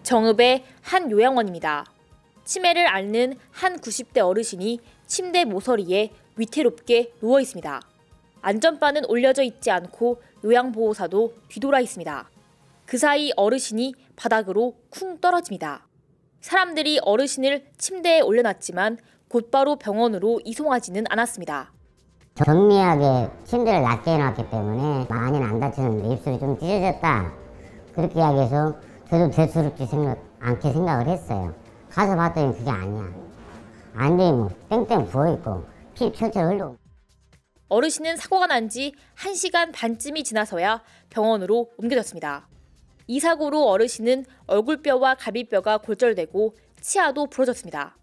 정읍의 한 요양원입니다. 치매를 앓는 한 90대 어르신이 침대 모서리에 위태롭게 누워 있습니다. 안전바는 올려져 있지 않고 요양보호사도 뒤돌아 있습니다. 그 사이 어르신이 바닥으로 쿵 떨어집니다. 사람들이 어르신을 침대에 올려놨지만 곧바로 병원으로 이송하지는 않았습니다. 경미하게 침대를 낮게 해놨기 때문에 많이는 안 다쳤는데 입술이 좀 찢어졌다. 그렇게 이야기해서 저도 대수롭지 않게 생각을 했어요. 가서 봤더니 그게 아니야. 안대에 뭐 땡땡 부어있고 피 철철 흘러. 어르신은 사고가 난 지 1시간 반쯤이 지나서야 병원으로 옮겨졌습니다. 이 사고로 어르신은 얼굴뼈와 갈비뼈가 골절되고 치아도 부러졌습니다.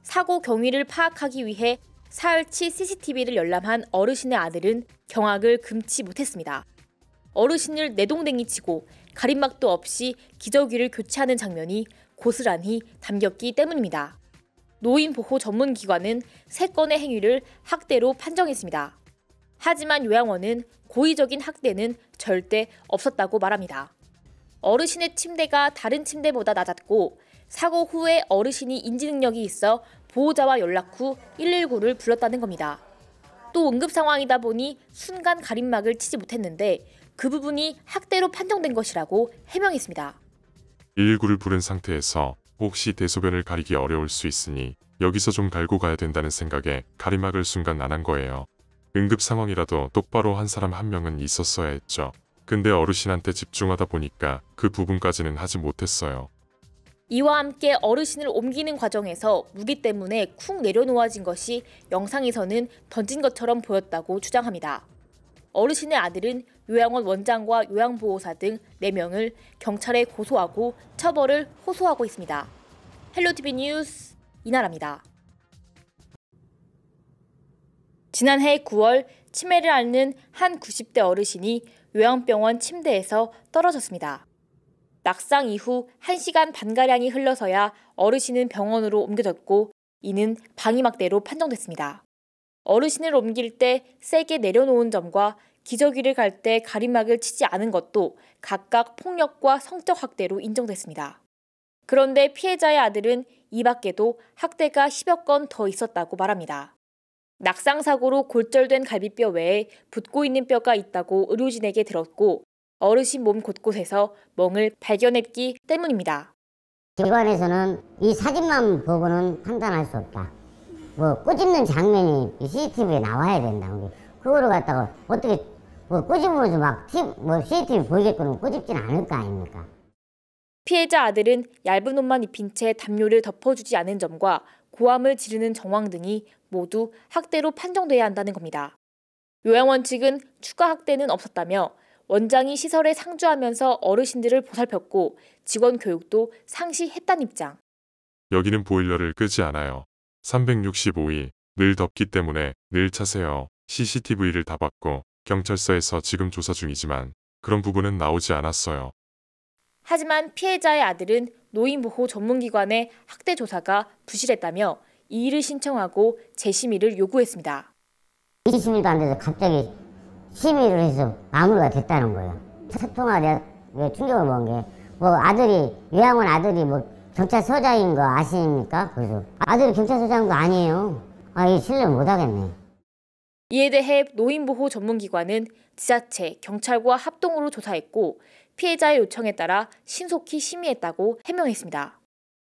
사고 경위를 파악하기 위해 사흘치 CCTV를 열람한 어르신의 아들은 경악을 금치 못했습니다. 어르신을 내동댕이 치고 가림막도 없이 기저귀를 교체하는 장면이 고스란히 담겼기 때문입니다. 노인보호 전문기관은 3건의 행위를 학대로 판정했습니다. 하지만 요양원은 고의적인 학대는 절대 없었다고 말합니다. 어르신의 침대가 다른 침대보다 낮았고 사고 후에 어르신이 인지능력이 있어 보호자와 연락 후 119를 불렀다는 겁니다. 또 응급 상황이다 보니 순간 가림막을 치지 못했는데 그 부분이 학대로 판정된 것이라고 해명했습니다. 119를 부른 상태에서 혹시 대소변을 가리기 어려울 수 있으니 여기서 좀 갈고 가야 된다는 생각에 가림막을 순간 안 한 거예요. 응급 상황이라도 똑바로 한 사람 한 명은 있었어야 했죠. 근데 어르신한테 집중하다 보니까 그 부분까지는 하지 못했어요. 이와 함께 어르신을 옮기는 과정에서 무기 때문에 쿵 내려놓아진 것이 영상에서는 던진 것처럼 보였다고 주장합니다. 어르신의 아들은 요양원 원장과 요양보호사 등 4명을 경찰에 고소하고 처벌을 호소하고 있습니다. 헬로티비 뉴스 이나라입니다. 지난해 9월 치매를 앓는 한 90대 어르신이 요양병원 침대에서 떨어졌습니다. 낙상 이후 1시간 반가량이 흘러서야 어르신은 병원으로 옮겨졌고 이는 방위막대로 판정됐습니다. 어르신을 옮길 때 세게 내려놓은 점과 기저귀를 갈 때 가림막을 치지 않은 것도 각각 폭력과 성적 학대로 인정됐습니다. 그런데 피해자의 아들은 이 밖에도 학대가 10여 건 더 있었다고 말합니다. 낙상 사고로 골절된 갈비뼈 외에 붓고 있는 뼈가 있다고 의료진에게 들었고 어르신 몸 곳곳에서 멍을 발견했기 때문입니다. 기관에서는 이 사진만 보고는 판단할 수 없다. 뭐 꼬집는 장면이 CCTV에 나와야 된다. 그거를 갖다가 어떻게 꼬집으면서 막 CCTV 보이게끔 꼬집진 않을 거 아닙니까? 피해자 아들은 얇은 옷만 입힌 채 담요를 덮어주지 않은 점과 고함을 지르는 정황 등이 모두 학대로 판정돼야 한다는 겁니다. 요양원 측은 추가 학대는 없었다며 원장이 시설에 상주하면서 어르신들을 보살폈고 직원 교육도 상시했다는 입장. 여기는 보일러를 끄지 않아요. 365일 늘 덥기 때문에 늘 차세요. CCTV를 다 봤고 경찰서에서 지금 조사 중이지만 그런 부분은 나오지 않았어요. 하지만 피해자의 아들은 노인보호 전문기관의 학대 조사가 부실했다며 이의를 신청하고 재심의를 요구했습니다. 20일도 안 돼서 갑자기 심의를 해서 마무리가 됐다는 거예요. 첫 통화 내가 충격을 먹은 게 요양원 아들이 경찰서장인 거 아십니까? 그래서 아들이 경찰서장인 거 아니에요. 이 신뢰 못 하겠네. 이에 대해 노인보호 전문기관은 지자체, 경찰과 합동으로 조사했고 피해자의 요청에 따라 신속히 심의했다고 해명했습니다.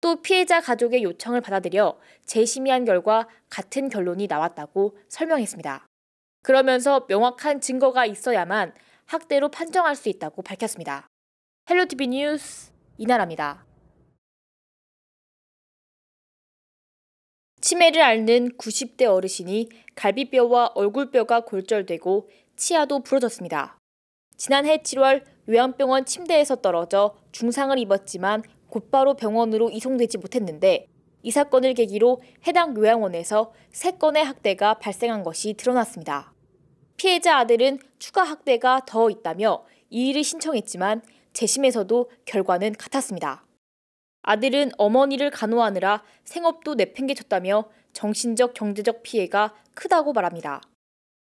또 피해자 가족의 요청을 받아들여 재심의한 결과 같은 결론이 나왔다고 설명했습니다. 그러면서 명확한 증거가 있어야만 학대로 판정할 수 있다고 밝혔습니다. 헬로티비 뉴스 이나라입니다. 치매를 앓는 90대 어르신이 갈비뼈와 얼굴뼈가 골절되고 치아도 부러졌습니다. 지난해 7월 요양병원 침대에서 떨어져 중상을 입었지만 곧바로 병원으로 이송되지 못했는데 이 사건을 계기로 해당 요양원에서 3건의 학대가 발생한 것이 드러났습니다. 피해자 아들은 추가 학대가 더 있다며 이의를 신청했지만 재심에서도 결과는 같았습니다. 아들은 어머니를 간호하느라 생업도 내팽개쳤다며 정신적 경제적 피해가 크다고 말합니다.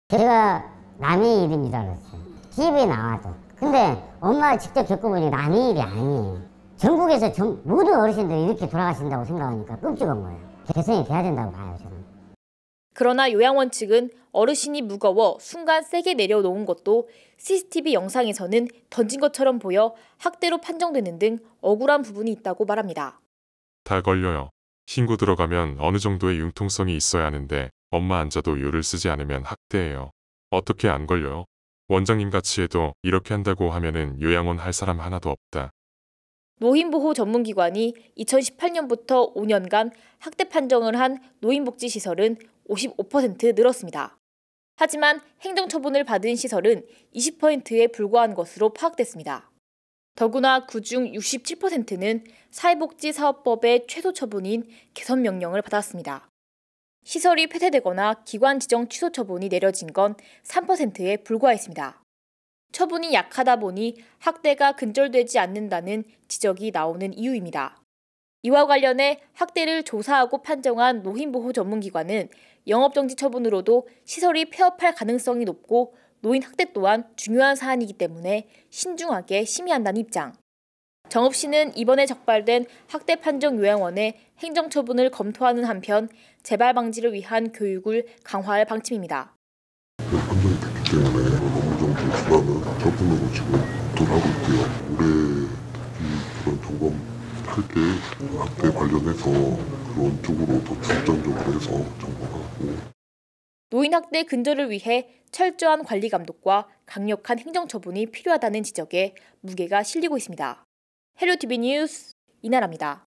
제가 남의 일인 줄 알았어요. TV에 나와도. 근데 엄마가 직접 겪어보니 남의 일이 아니에요. 전국에서 모든 어르신들이 이렇게 돌아가신다고 생각하니까 끔찍한 거예요. 개선이 돼야 된다고 봐요, 저는. 그러나 요양원 측은 어르신이 무거워 순간 세게 내려놓은 것도 CCTV 영상에서는 던진 것처럼 보여 학대로 판정되는 등 억울한 부분이 있다고 말합니다. 다 걸려요. 신고 들어가면 어느 정도의 융통성이 있어야 하는데 엄마 앉아도 요를 쓰지 않으면 학대예요. 어떻게 안 걸려요? 원장님 같이 해도 이렇게 한다고 하면은 요양원 할 사람 하나도 없다. 노인보호 전문기관이 2018년부터 5년간 학대 판정을 한 노인복지시설은 55% 늘었습니다. 하지만 행정처분을 받은 시설은 20%에 불과한 것으로 파악됐습니다. 더구나 그중 67%는 사회복지사업법의 최소 처분인 개선 명령을 받았습니다. 시설이 폐쇄되거나 기관 지정 취소 처분이 내려진 건 3%에 불과했습니다. 처분이 약하다 보니 학대가 근절되지 않는다는 지적이 나오는 이유입니다. 이와 관련해 학대를 조사하고 판정한 노인보호 전문기관은 영업정지 처분으로도 시설이 폐업할 가능성이 높고 노인 학대 또한 중요한 사안이기 때문에 신중하게 심의한다는 입장. 정읍시는 이번에 적발된 학대 판정 요양원의 행정처분을 검토하는 한편 재발 방지를 위한 교육을 강화할 방침입니다. 판정이 됐기 때문에 업무정지 기간은 처분으로 지금 검토를 하고 있고요. 올해 그런 점검할 때 학대 관련해서 그런 쪽으로 더 중점적으로 해서 점검하고. 노인 학대 근절을 위해 철저한 관리 감독과 강력한 행정처분이 필요하다는 지적에 무게가 실리고 있습니다. 헬로티비 뉴스 이나라입니다.